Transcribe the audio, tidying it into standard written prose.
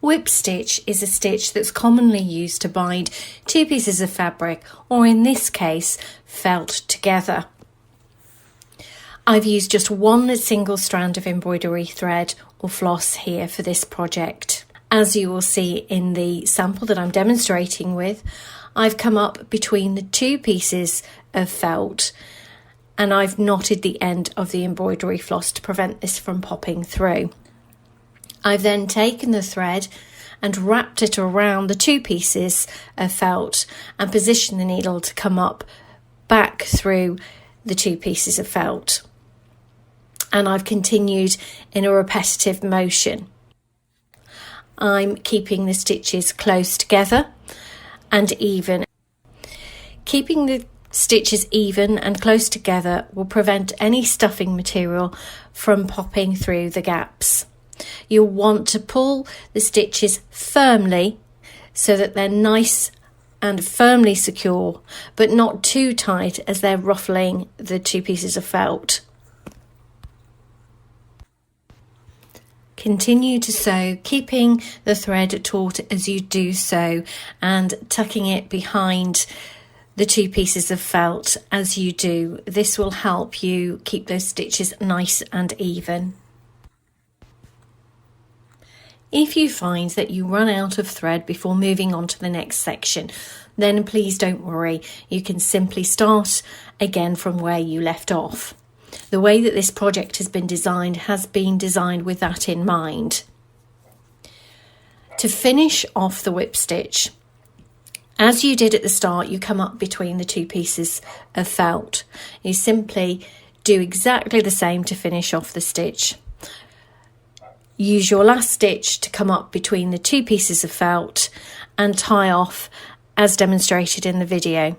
Whip stitch is a stitch that's commonly used to bind two pieces of fabric, or in this case, felt together. I've used just one single strand of embroidery thread or floss here for this project. As you will see in the sample that I'm demonstrating with, I've come up between the two pieces of felt and I've knotted the end of the embroidery floss to prevent this from popping through. I've then taken the thread and wrapped it around the two pieces of felt and positioned the needle to come up back through the two pieces of felt. And I've continued in a repetitive motion. I'm keeping the stitches close together and even. Keeping the stitches even and close together will prevent any stuffing material from popping through the gaps. You'll want to pull the stitches firmly so that they're nice and firmly secure, but not too tight as they're ruffling the two pieces of felt. Continue to sew, keeping the thread taut as you do so and tucking it behind the two pieces of felt as you do. This will help you keep those stitches nice and even. If you find that you run out of thread before moving on to the next section, then please don't worry. You can simply start again from where you left off. The way that this project has been designed with that in mind. To finish off the whip stitch, as you did at the start, you come up between the two pieces of felt. You simply do exactly the same to finish off the stitch. Use your last stitch to come up between the two pieces of felt and tie off as demonstrated in the video.